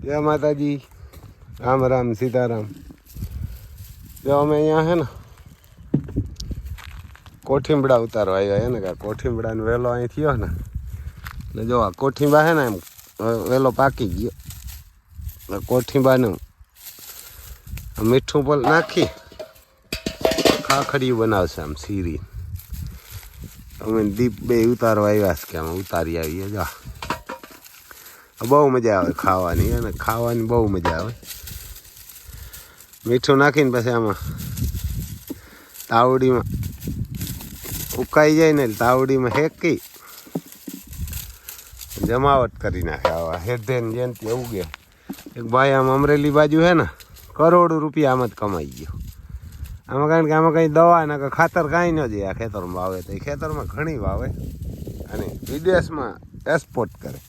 जय माता जी, राम राम सीताराम। जो અમે અહીંયા હે ને કોઠીંબડા ઉતારવા આવ્યા હે ને કે કોઠીંબડાનો વેલો અહીં થયો ને એટલે જો આ કોઠીંબા હે ને એમ વેલો પાકી ગયો. કોઠીંબાનું મીઠું પર નાખી ખાખડીયું બનાવશે આમ સીરી. અમે દીપ બે ઉતારવા આવ્યા છે કે આમાં ઉતારી આવીએ. જો બહુ મજા આવે ખાવાની અને ખાવાની બહુ મજા આવે. મીઠું નાખીને પછી આમાં તાવડીમાં ઉકાઈ જાય ને તાવડીમાં હેકી જમાવટ કરી નાખે. આવા હેઠે ને જેનથી ઉગે એક ભાઈ આમ અમરેલી બાજુ હે ને કરોડો રૂપિયા આમાં જ કમાઈ ગયો. આમાં કારણ કે આમાં કંઈ દવા ને કે ખાતર કાંઈ ન જાય. આ ખેતરમાં વાવે તો એ ખેતરમાં ઘણી વાવે અને વિદેશમાં એક્સપોર્ટ કરે.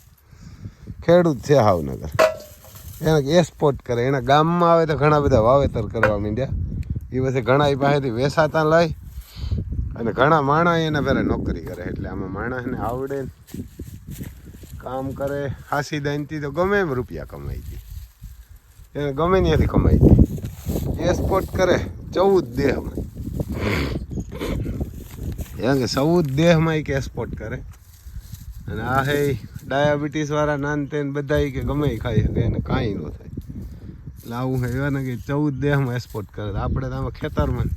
ખેડૂત છે ભાવનગર, એને એક્સપોર્ટ કરે. એના ગામમાં આવે તો ઘણા બધા વાવેતર કરવા માંડ્યા. એ પછી ઘણા એ પાસેથી વેસાતા લઈ અને ઘણા માણસ એને પહેલાં નોકરી કરે. એટલે આમાં માણસને આવડે કામ કરે હાસી દાનથી તો ગમે એમ રૂપિયા કમાઈ દે. એને ગમે ત્યાંથી કમાઈ દે. એક્સપોર્ટ કરે 14 દેહમાં. એમ કે 14 દેહમાં કે એક્સપોર્ટ કરે. અને આ હે ડાયાબિટીસ વાળા નાન તેને બધા કે ગમે એ ખાઈ શકે એને કાંઈ ન થાય. એટલે આવું હે એવા ને કે 14 દેહમાં એક્સપોર્ટ કરે. આપણે તો આમાં ખેતરમાં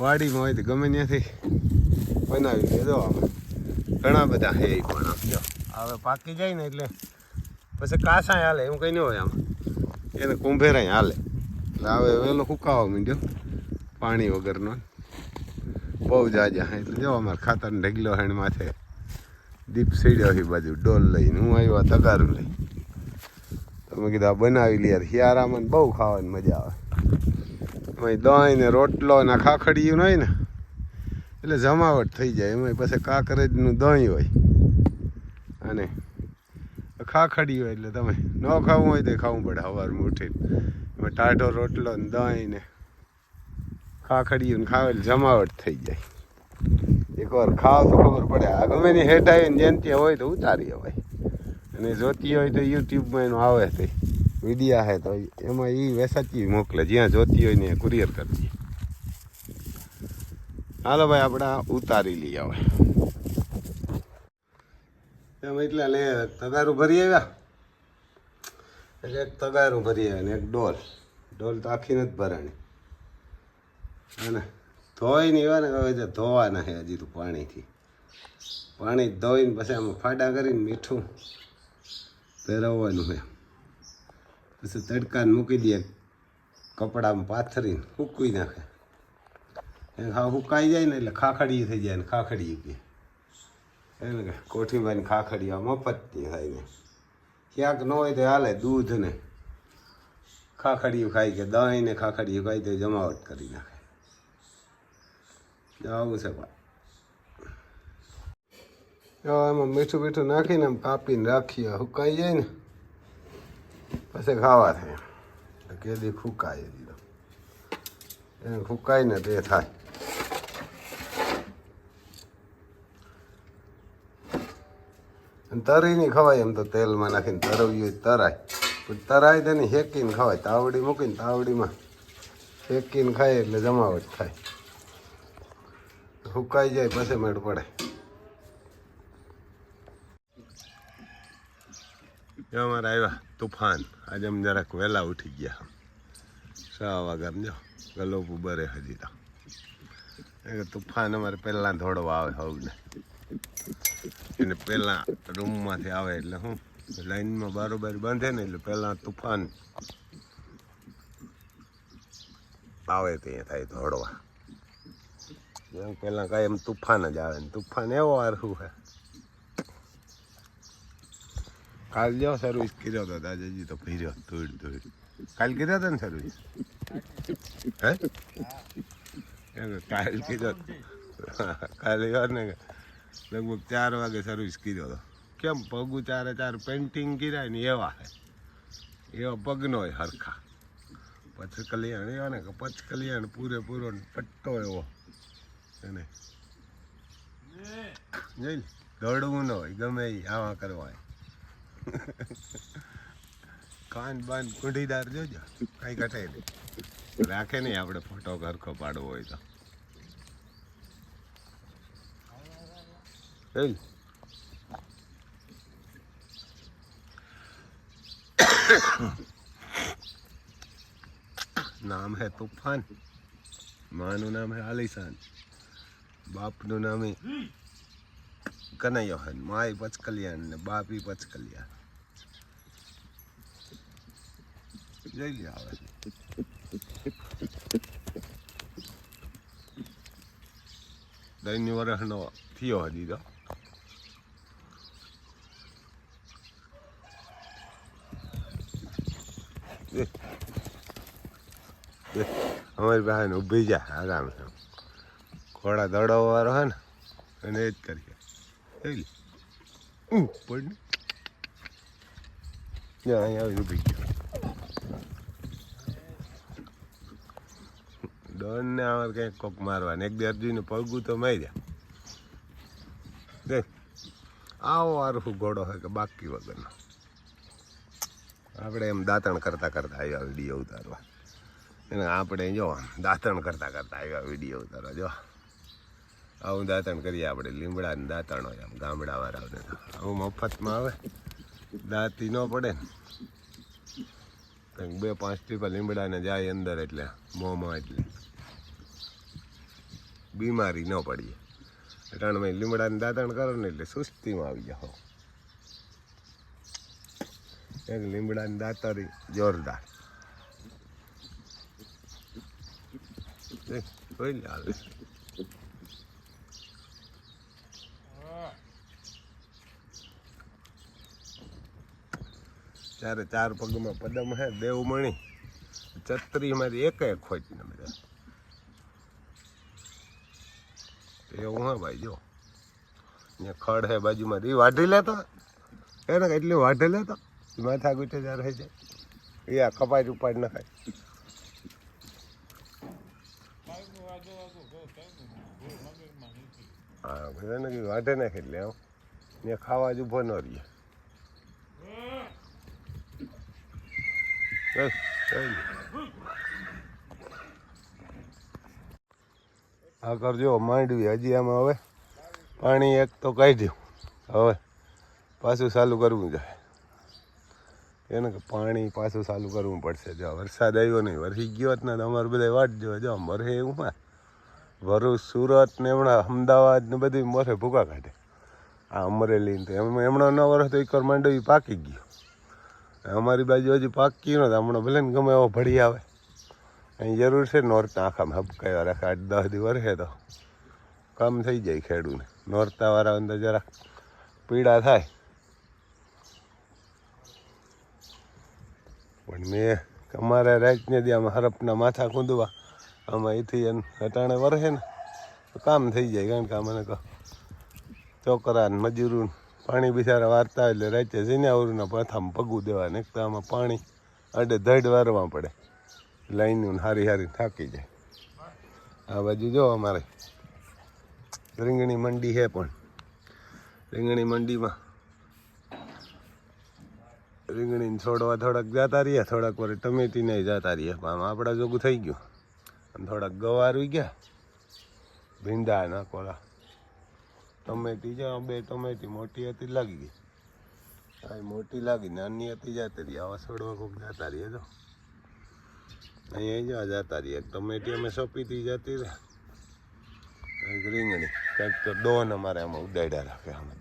વાડીમાં હોય તો ગમે ત્યાંથી બનાવી દે. જો આમાં ઘણા બધા હે પણ આમ જો હવે પાકી જાય ને એટલે પછી કાસાય હાલે એવું કંઈ ન હોય. આમાં એને કુંભેરાય હાલે. એટલે હવે વહેલો સુકાવા માંડ્યો પાણી વગરનો બહુ જાજા. એટલે જો અમારે ખાતરને ઢગલો હેણ માથે દીપ સીડ્યો એ બાજુ ડોલ લઈને. હું આવ્યો તગારું લઈ. તમે કીધું આ બનાવી લે. શિયાળામાં બહુ ખાવાની મજા આવે. એમાં દહીં ને રોટલો ને ખાખડીયું હોય ને એટલે જમાવટ થઈ જાય. એમાં પછી કાકરેજનું દહીં હોય અને ખાખડી હોય. એટલે તમે ન ખાવું હોય તો ખાવું પડે. સવારમાં ઉઠીને એમાં ટાઢો રોટલો ને દહીં ને ખાખડીયું ખાવે એટલે જમાવટ થઈ જાય. એકવાર ખાવ તો ખબર પડે. આ ગમે ની હેઠ આવીને જેનથી હોય તો ઉતારી અવાય. અને જોતી હોય તો યુટ્યુબમાં એનું આવે છે વિડીયા છે તો એમાં એ વેસાચી મોકલે. જ્યાં જોતી હોય ને કુરિયર કરી દઈએ. હાલો ભાઈ આપણે ઉતારી લઈએ હવે. એમ એટલે લે તગારું ભરી આવ્યા. એટલે એક તગારું ભરી આવ્યા ને એક ડોલ. ડોલ તો આખી નથી ભરાણી. અને ધોઈ નહીં એવા ને હવે જે ધોવાના છે હજી તો પાણીથી. પાણી ધોઈને પછી આમાં ફાડા કરીને મીઠું પહેરવવાનું છે. પછી તડકાને મૂકી દે કપડામાં પાથરીને સૂકવી નાખે. એને હા સુકાઈ જાય ને એટલે ખાખડીયું થઈ જાય ને ખાખડીયું પીએ. એને કે કોઠીબાની ખાખડીઓ મફતની થાય ને ક્યાંક ન હોય તો હાલે. દૂધ ને ખાખડીયું ખાય કે દહીં ને ખાખડીયું ખાય તો જમાવટ કરી નાખે. આવું છે ભાઈ. એમાં મીઠું મીઠું નાખીને આમ કાપીને રાખીએ. સુકાઈ જાય ને પછી ખાવા થાય. કેદી ફૂકાય દીધો એને ફૂકાય ને તે થાય. તરી નહીં ખવાય એમ તો તેલમાં નાખીને તરવી તરાય. પણ તરાય તેને શેકીને ખવાય. તાવડી મૂકીને તાવડીમાં શેકીને ખાય એટલે જમાવટ થાય. સુકાઈ જાય પછી મેળ પડે. અમારે આવ્યા તુફાન. આજે અમે જરાક વહેલા ઉઠી ગયા 6 વાગ્યા. જો ગલોપું બરે હજી તો. તુફાન અમારે પહેલાં દોડવા આવે સૌને. એને પહેલાં રૂમમાંથી આવે એટલે શું લાઈનમાં બારોબાર બાંધે ને એટલે પહેલાં તુફાન આવે ત્યાં થાય દોડવા. એમ પહેલાં કાંઈ એમ તુફાન જ આવે ને તુફાન એવો આરહું છે. કાલ જો સર્વિસ કર્યો હતો આજે હજી તો ભર્યો ધોઈ. કાલ કર્યો હતો ને સર્વિસ? હે કાલ કર્યો. કાલે ને લગભગ 4 વાગે સર્વિસ કર્યો હતો. કેમ પગું 4 પેન્ટિંગ કર્યા ને એવા છે. એવા પગનો હોય હરખા. પછી કલ્યાણ એવા ને કે પછી કલ્યાણ પૂરેપૂરો પટ્ટો એવો એને જોઈ દોડવું ન હોય ગમે એ આવા કરવા. કાન બાન કુંડીદાર જોજો, કઈ ઘટે નહીં. રાખે નહીં આપણે ફોટો ઘરખો પાડવો હોય તો. નામ હે તूफान, માનું નામ હે આલિશાન, બાપનું નામ હે કનૈયોહન, માય પચકલિયાન ને બાપી પચકલિયા. જોઈ લે આવે દૈન્ય વર્ષનો થયો હજી તો. અમારી પાસે ઊભી જાય આરામ છે. ઘોડા દડો વાળો હે ને એને એ જ કરીએ. જોઈ લે પડ ને અહીંયા આવી ઊભી ગયો. ડન ને અમારે કંઈક કોક મારવા એક બે અર્જુને પગું તો માર્યા. દેખ આવો આરફું ઘોડો હોય કે બાકી વગરનો. આપણે એમ દાંતણ કરતા કરતા આવ્યા વિડીયો ઉતારવા. એને આપણે જો દાંતણ કરતા કરતા આવ્યા વિડીયો ઉતારવા. જો આવું દાંતણ કરીએ આપણે, લીમડાને દાંતણ હોય આમ ગામડાવાળાને. તો આવું મફતમાં આવે, દાંતી ન પડે ને. કંઈક 2-5 ટીપા લીમડાને જાય અંદર એટલે મોંમાં, એટલે બીમારી ન પડીએ. ત્રણમાં લીમડાને દાંતણ કરો ને એટલે સુસ્તીમાં આવી જાઓ. એક લીમડાની દાંતરી જોરદાર. જોઈ લે આવે. ચારે 4 પગમાં પદમ હે દેવમણી, છત્રીમાંથી એક ખોટ ને બધા એવું હા ભાઈ. જો અહીંયા ખડ હે બાજુમાં, એ વાઢી લેતો એને એટલી વાઢી લેતો માથા ગુઠે ત્યાં રહી જાય. એ આ કપાઈ ઉપાડ ન ખાય. હા બધાને કઈ વાઢે નાખે એટલે આમ ત્યાં ખાવા જ ઊભો ન રહીએ. આ કરજો માંડવી હજી આમાં હવે પાણી એક તો કાઢ્યું, હવે પાછું ચાલુ કરવું જાય. એને કે પાણી પાછું ચાલુ કરવું પડશે. જો વરસાદ આવ્યો નહીં, વરસી ગયો જ ને અમારે બધા વાટ જોવે. જો મરે એવું માં ભરૂચ, સુરત ને હમણાં અમદાવાદ ને બધી મરે ભૂકા કાઢે. આ અમરેલી ને હમણાં 9 વર્ષ તો એક માંડવી પાકી ગયો. અમારી બાજુ હજી પાકી નહોતા. હમણાં ભલે ને ગમે એવો ભળી આવે, અહીં જરૂર છે નોરતા આખામાં હબકાયા રાખે. 8-10 દી વરસે તો કામ થઈ જાય ખેડૂને. નોરતાવાળા અંદર જરાક પીડા થાય. પણ મેં અમારે રાતને દી આમાં હરપના માથા કૂંદવા આમાં એથી અટાણે વરસે ને તો કામ થઈ જાય. કારણ કે મને કહો છોકરા ને મજૂરું પાણી બિચારા વારતા એટલે રાતે ઝીનાવરુંના પાથામાં પગું દેવાને. એક તો આમાં પાણી અડે ધડ વારવા પડે, લાઈનું હારી હારી થાકી જાય. આ બાજુ જો અમારે રીંગણી મંડી છે, પણ રીંગણી મંડીમાં રીંગણીને છોડવા થોડાક જતા રહીએ, થોડાક વાર ટમેટીને જતા રહીએ. આમ આપણા જોગું થઈ ગયું. અને થોડાક ગવાર આવી ગયા, ભીંડા નાખોલા ટમેટી. જો 2 ટમેટી મોટી હતી લાગી ગઈ. હા મોટી લાગી, નાની હતી જતી રહી. આવા છોડવા કોઈક જતા રહીએ. તો અહીંયા જતા રહીએ. ટમેટી અમે સોંપીથી જતી રહે. રીંગણી કંઈક તો ડોન અમારે આમાં ઉડાડ્યા રાખે. અમે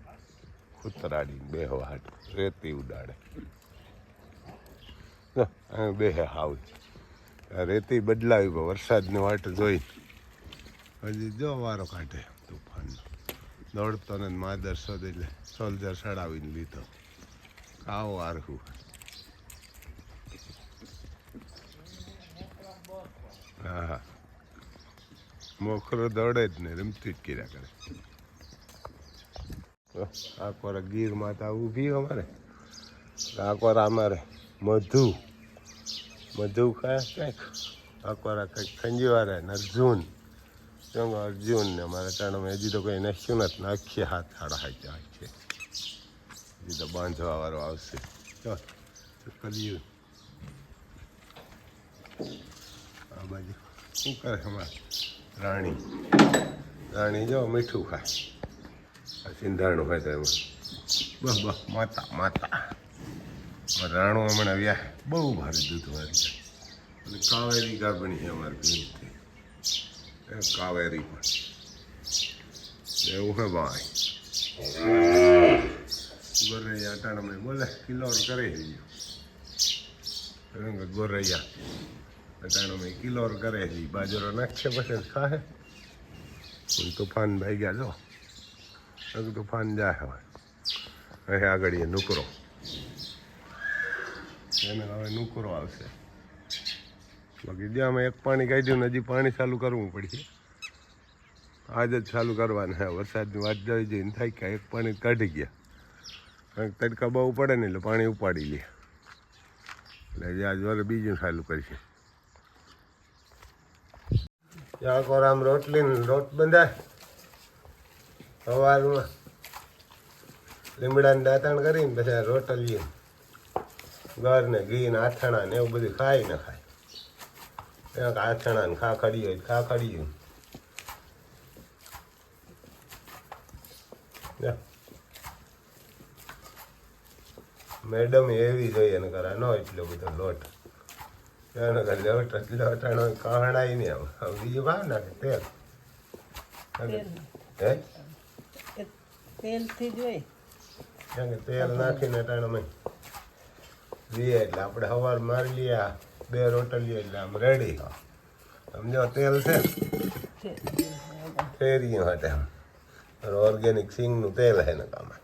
કૂતરાડીને બેહવા હાટું રેતી ઉડાડે. અમે બેહે હાવ રેતી બદલાવી વરસાદની વાટ જોઈ. હજી જો વારો કાઢે તૂફાનનો. દોડતો ને માદર શોધ એટલે સોલ્જર ચડાવીને લીધો. આવો આરહું. હા હા મોખરો દોડે જ ને, રમતી જ કર્યા કરે. આકોર ગીર માતા ઊભી અમારે. આકોર અમારે મધુ ખાય કંઈક. આકોર કંઈક ખંજીવાળા ને અર્જુન ચંગો અર્જુન ને અમારે ટાણામાં હજી તો કંઈ નાખ્યું નથી. નાખીએ 7-8 છે. હજી તો બાંધવા વાળો આવશે. ચાલ કર્યું આ બાજુ શું કરે અમારે રાણી જો મીઠું ખાય આ સિંધાણું ખાય તો એમાં બસ માતા રાણું હમણાં વ્યાહ બહુ ભારે દૂધ વાળી અને કાવેરી ગાભણી છે અમારે ભીમથી કાવેરી પણ એવું હે ભાઈ ગોરૈયા અટાણા બોલે કિલોર કરે ગોરૈયા અટાણા કિલોર કરે છે બાજરો નાખશે પછી ખાહે તોફાન ભાઈ ગયા જો તોફાન જાય હવે હવે આગળ એ નુકરો એને હવે નુકરો આવશે બાકી જ્યાં એક પાણી કાઢ્યું ને હજી પાણી ચાલુ કરવું પડશે આજ જ ચાલુ કરવાના હે વરસાદની વાત જોઈ જઈને થાય કે એક પાણી કાઢી ગયા કારણ કે તડકા બહુ પડે ને એટલે પાણી ઉપાડી લે એટલે આજ વારે બીજું ચાલુ કરશે ત્યાં કોર આમ રોટલી રોટ બંધાય સવારમાં લીમડાને દાંતણ કરીને પછી રોટલીએ ઘર ને ઘી ને આથાણા ને એવું બધું ખાય ને ખાય આથાણા ને ખાખડી હોય ખાખડી મેડમ એવી જોઈએ ને કરા નો એટલો બધો લોટ લોટાણો કહણાય નહીં આમ બીજું ભાવ નાખે તેલ તેલથી જોઈ તેલ નાખીને ટાણામાં લઈએ એટલે આપણે સવાર મારી લઈએ 2 રોટલી એટલે આમ રેડી સમજો તેલ છે ફેરી માટે આમ ઓર્ગેનિક સિંગનું તેલ છે ને આમાં